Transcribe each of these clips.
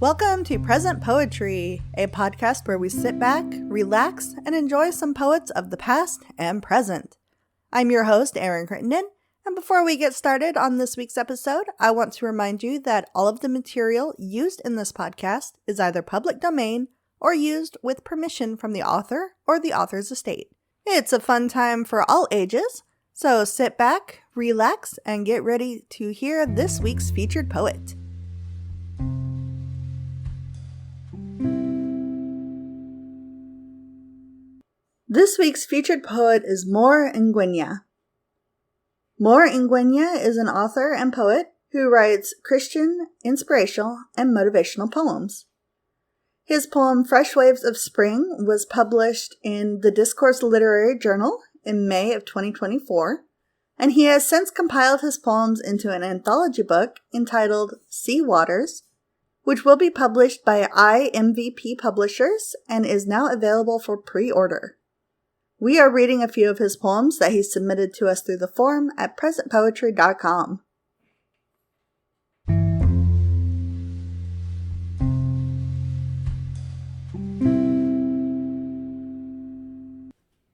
Welcome to Present Poetry, a podcast where we sit back, relax, and enjoy some poets of the past and present. I'm your host, Erin Crittenden, and before we get started on this week's episode, I want to remind you that all of the material used in this podcast is either public domain or used with permission from the author or the author's estate. It's a fun time for all ages, so sit back, relax, and get ready to hear this week's featured poet. This week's featured poet is Ngwenya. Ngwenya is an author and poet who writes Christian, inspirational, and motivational poems. His poem Freshwaves of Spring was published in the Discourse Literary journal in May of 2024, and he has since compiled his poems into an anthology book entitled Sea Waters, which will be published by IMVP Publishers and is now available for pre-order. We are reading a few of his poems that he submitted to us through the forum at presentpoetry.com.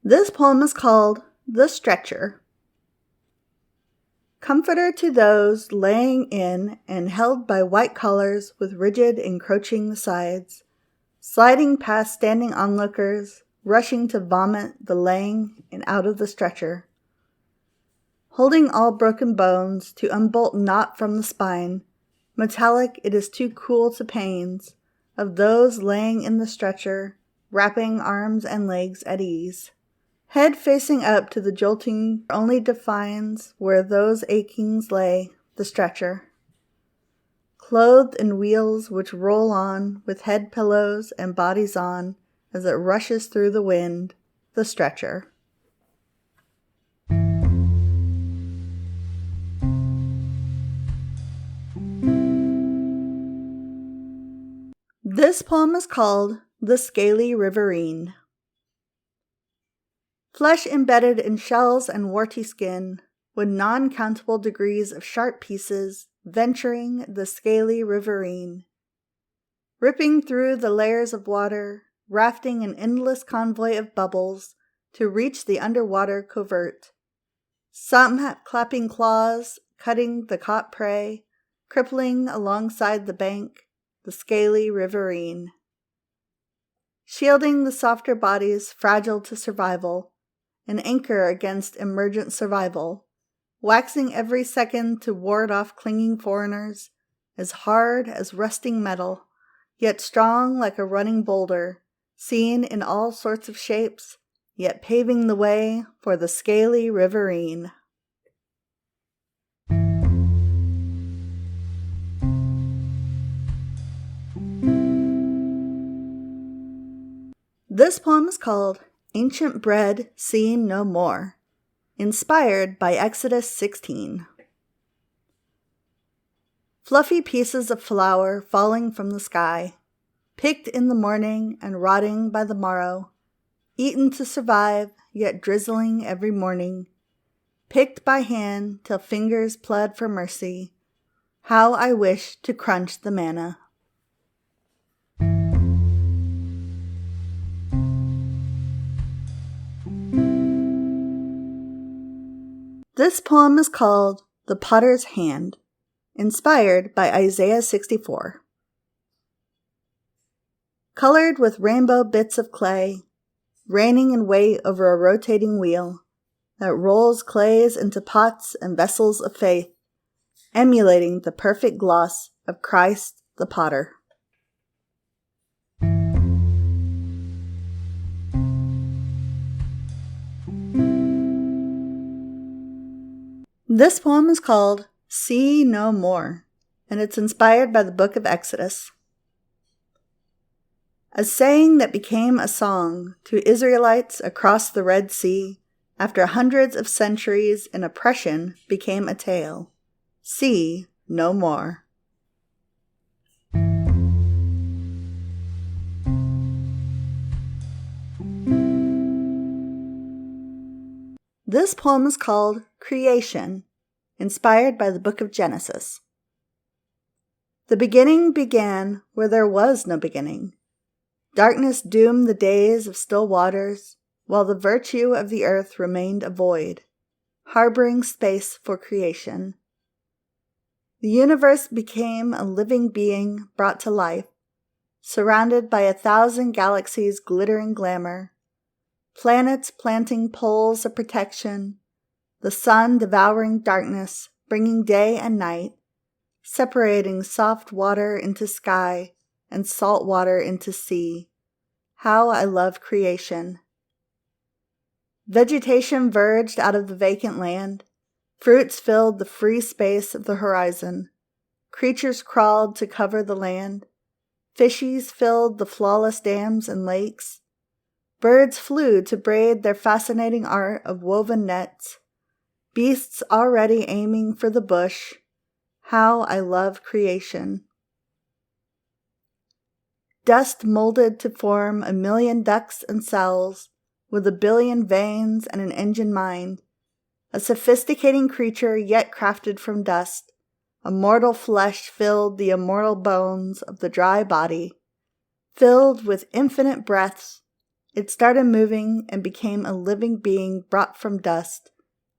This poem is called The Stretcher. Comforter to those laying in and held by white collars with rigid encroaching the sides, sliding past standing onlookers, rushing to vomit the laying and out of the stretcher. Holding all broken bones to unbolt not from the spine, metallic it is too cool to pains, of those laying in the stretcher, wrapping arms and legs at ease. Head facing up to the jolting only defines where those achings lay, the stretcher. Clothed in wheels which roll on with head pillows and bodies on, as it rushes through the wind, the stretcher. This poem is called The Scaly Riverine. Flesh embedded in shells and warty skin, with non-countable degrees of sharp pieces, venturing the scaly riverine. Ripping through the layers of water, rafting an endless convoy of bubbles to reach the underwater covert. Some have clapping claws, cutting the caught prey, crippling alongside the bank, the scaly riverine. Shielding the softer bodies fragile to survival, an anchor against emergent survival, waxing every second to ward off clinging foreigners, as hard as rusting metal, yet strong like a running boulder, seen in all sorts of shapes, yet paving the way for the scaly riverine. This poem is called Ancient Bread Seen No More, inspired by Exodus 16. Fluffy pieces of flour falling from the sky, picked in the morning and rotting by the morrow, eaten to survive, yet drizzling every morning, picked by hand till fingers pled for mercy. How I wish to crunch the manna. This poem is called The Potter's Hand, inspired by Isaiah 64. Colored with rainbow bits of clay, raining in weight over a rotating wheel that rolls clays into pots and vessels of faith, emulating the perfect gloss of Christ the Potter. This poem is called See No More, and it's inspired by the book of Exodus. A saying that became a song to Israelites across the Red Sea after hundreds of centuries in oppression became a tale. See no more. This poem is called Creation, inspired by the book of Genesis. The beginning began where there was no beginning. Darkness doomed the days of still waters, while the virtue of the earth remained a void, harboring space for creation. The universe became a living being brought to life, surrounded by 1,000 galaxies' glittering glamour, planets planting poles of protection, the sun devouring darkness, bringing day and night, separating soft water into sky and salt water into sea. How I love creation. Vegetation verged out of the vacant land. Fruits filled the free space of the horizon. Creatures crawled to cover the land. Fishies filled the flawless dams and lakes. Birds flew to braid their fascinating art of woven nets. Beasts already aiming for the bush. How I love creation. Dust molded to form 1,000,000 ducts and cells, with 1,000,000,000 veins and an engine mind. A sophisticating creature yet crafted from dust. Immortal flesh filled the immortal bones of the dry body. Filled with infinite breaths, it started moving and became a living being brought from dust.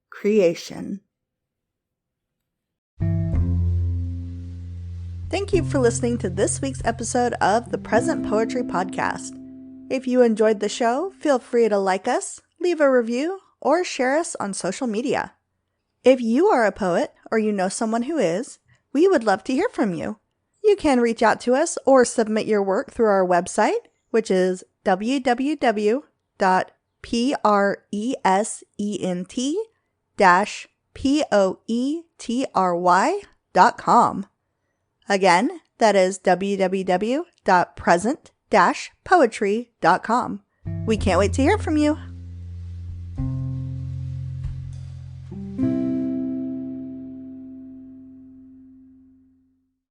Creation. Thank you for listening to this week's episode of the Present Poetry Podcast. If you enjoyed the show, feel free to like us, leave a review, or share us on social media. If you are a poet or you know someone who is, we would love to hear from you. You can reach out to us or submit your work through our website, which is www.present-poetry.com. Again, that is www.present-poetry.com. We can't wait to hear from you.